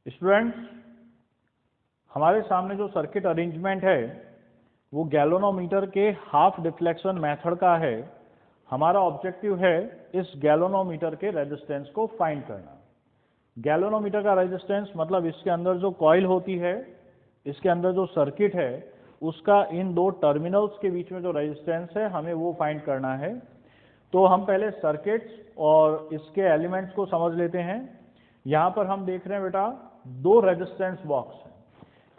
Students, हमारे सामने जो सर्किट अरेंजमेंट है वो गैल्वेनोमीटर के हाफ डिफ्लेक्शन मेथड का है। हमारा ऑब्जेक्टिव है इस गैल्वेनोमीटर के रेजिस्टेंस को फाइंड करना। गैल्वेनोमीटर का रेजिस्टेंस मतलब इसके अंदर जो कॉइल होती है, इसके अंदर जो सर्किट है, उसका इन दो टर्मिनल्स के बीच में जो रेजिस्टेंस है हमें वो फाइंड करना है। तो हम पहले सर्किट्स और इसके एलिमेंट्स को समझ लेते हैं। यहाँ पर हम देख रहे हैं बेटा दो रेजिस्टेंस बॉक्स हैं।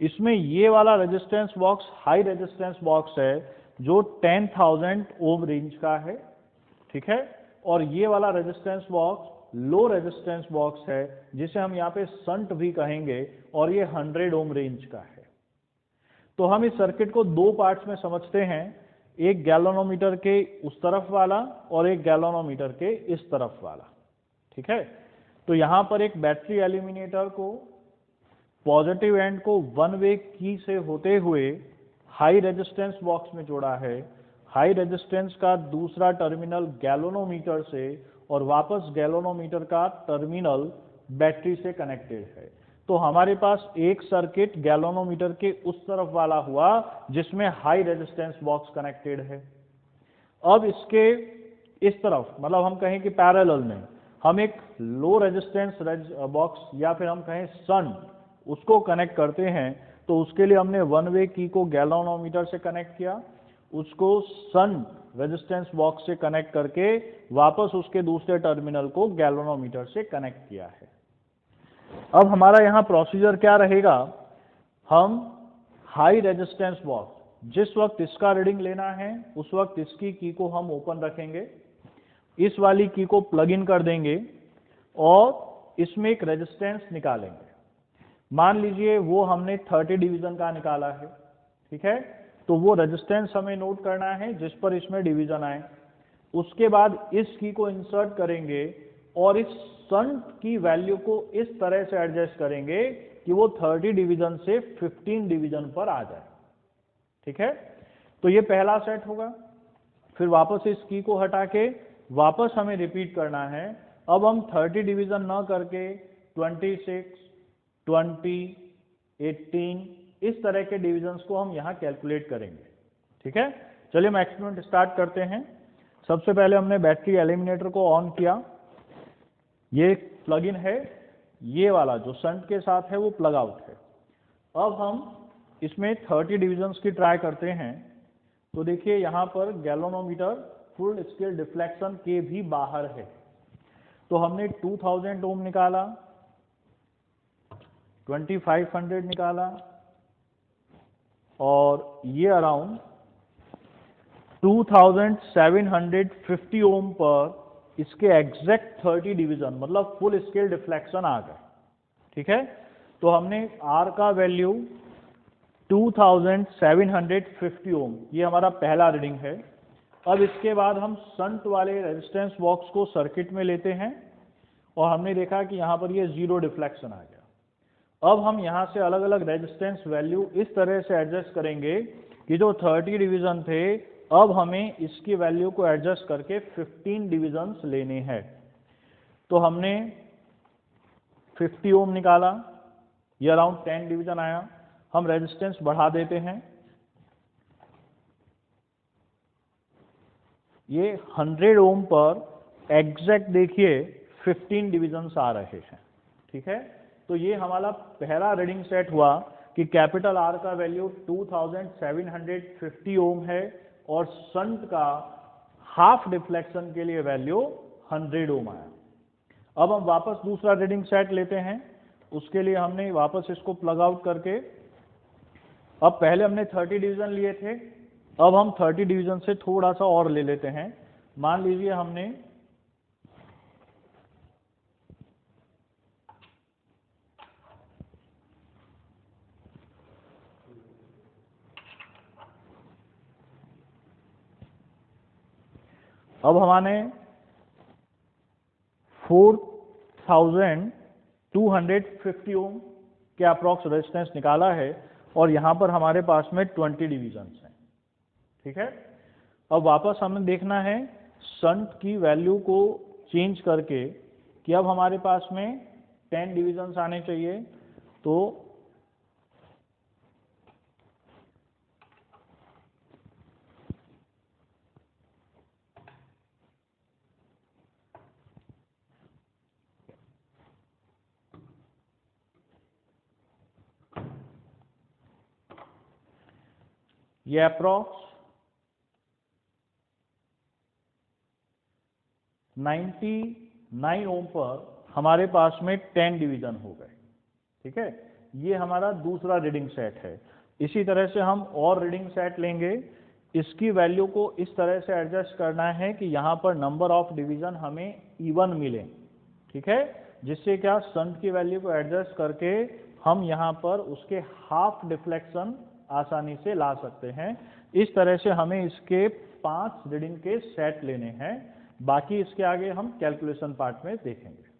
इसमें ये वाला resistance box high resistance box है जो 10,000 ओम रेंज का है, ठीक है। और ये वाला resistance box low resistance box है जिसे हम यहाँ पे संट भी कहेंगे और ये 100 ओम रेंज का है। तो हम इस सर्किट को दो पार्ट्स में समझते हैं, एक गैल्वेनोमीटर के उस तरफ वाला और एक गैल्वेनोमीटर के इस तरफ वाला, ठीक है। तो यहाँ पर एक बैटरी एलिमिनेटर को पॉजिटिव एंड को वन वे की से होते हुए हाई रेजिस्टेंस बॉक्स में जोड़ा है। हाई रेजिस्टेंस का दूसरा टर्मिनल गैल्वेनोमीटर से और वापस गैल्वेनोमीटर का टर्मिनल बैटरी से कनेक्टेड है। तो हमारे पास एक सर्किट गैल्वेनोमीटर के उस तरफ वाला हुआ जिसमें हाई रेजिस्टेंस बॉक्स कनेक्टेड है। अब इसके इस तरफ मतलब हम कहें कि पैरेलल में हम एक लो रेजिस्टेंस बॉक्स या फिर हम कहें सन उसको कनेक्ट करते हैं। तो उसके लिए हमने वन वे की को गैल्वेनोमीटर से कनेक्ट किया, उसको सन रेजिस्टेंस बॉक्स से कनेक्ट करके वापस उसके दूसरे टर्मिनल को गैल्वेनोमीटर से कनेक्ट किया है। अब हमारा यहाँ प्रोसीजर क्या रहेगा, हम हाई रेजिस्टेंस बॉक्स जिस वक्त इसका रीडिंग लेना है उस वक्त इसकी की को हम ओपन रखेंगे, इस वाली की को प्लग इन कर देंगे और इसमें एक रेजिस्टेंस निकालेंगे। मान लीजिए वो हमने 30 डिवीजन का निकाला है, ठीक है। तो वो रेजिस्टेंस हमें नोट करना है जिस पर इसमें डिवीजन आए। उसके बाद इस की को इंसर्ट करेंगे और इस संट की वैल्यू को इस तरह से एडजस्ट करेंगे कि वो 30 डिवीजन से 15 डिवीजन पर आ जाए, ठीक है। तो ये पहला सेट होगा। फिर वापस इस की को हटा के वापस हमें रिपीट करना है। अब हम 30 डिवीजन ना करके 26, 20, 18 इस तरह के डिविजन्स को हम यहाँ कैलकुलेट करेंगे, ठीक है। चलिए हम एक्सपेरिमेंट स्टार्ट करते हैं। सबसे पहले हमने बैटरी एलिमिनेटर को ऑन किया। ये प्लग इन है, ये वाला जो शंट के साथ है वो प्लग आउट है। अब हम इसमें 30 डिविजन्स की ट्राई करते हैं। तो देखिए यहाँ पर गैल्वेनोमीटर फुल स्केल डिफ्लेक्शन के भी बाहर है। तो हमने 2000 ओम निकाला, 2500 निकाला और ये अराउंड 2750 ओम पर इसके एग्जैक्ट 30 डिवीजन मतलब फुल स्केल डिफ्लेक्शन आ गए, ठीक है। तो हमने R का वैल्यू 2750 ओम, ये हमारा पहला रीडिंग है। अब इसके बाद हम शंट वाले रेजिस्टेंस बॉक्स को सर्किट में लेते हैं और हमने देखा कि यहाँ पर ये 0 डिफ्लेक्शन आ गया। अब हम यहाँ से अलग अलग रेजिस्टेंस वैल्यू इस तरह से एडजस्ट करेंगे कि जो 30 डिवीजन थे अब हमें इसकी वैल्यू को एडजस्ट करके 15 डिवीजन्स लेने हैं। तो हमने 50 ओम निकाला, ये अराउंड 10 डिवीजन आया। हम रेजिस्टेंस बढ़ा देते हैं, ये 100 ओम पर एग्जैक्ट देखिए 15 डिवीजन्स आ रहे हैं, ठीक है। तो ये हमारा पहला रीडिंग सेट हुआ कि कैपिटल R का वैल्यू 2750 ओम है और शंट का हाफ डिफ्लेक्शन के लिए वैल्यू 100 ओम आया। अब हम वापस दूसरा रीडिंग सेट लेते हैं। उसके लिए हमने वापस इसको प्लग आउट करके, अब पहले हमने 30 डिवीजन लिए थे, अब हम 30 डिवीजन से थोड़ा सा और ले लेते हैं। मान लीजिए हमने अब हमारे 4250 ओम के अप्रॉक्स रेजिस्टेंस निकाला है और यहाँ पर हमारे पास में 20 डिवीजन्स हैं, ठीक है। अब वापस हमें देखना है शंट की वैल्यू को चेंज करके कि अब हमारे पास में 10 डिवीजन्स आने चाहिए। तो ये अप्रॉक्स 99 ओम पर हमारे पास में 10 डिवीजन हो गए। ठीक है, ये हमारा दूसरा रीडिंग सेट है। इसी तरह से हम और रीडिंग सेट लेंगे। इसकी वैल्यू को इस तरह से एडजस्ट करना है कि यहाँ पर नंबर ऑफ डिवीजन हमें इवन मिले। ठीक है, जिससे क्या शंट की वैल्यू को एडजस्ट करके हम यहाँ पर उसके हाफ डिफ्लेक्शन आसानी से ला सकते हैं। इस तरह से हमें इसके 5 रीडिंग के सेट लेने हैं। बाकी इसके आगे हम कैलकुलेशन पार्ट में देखेंगे।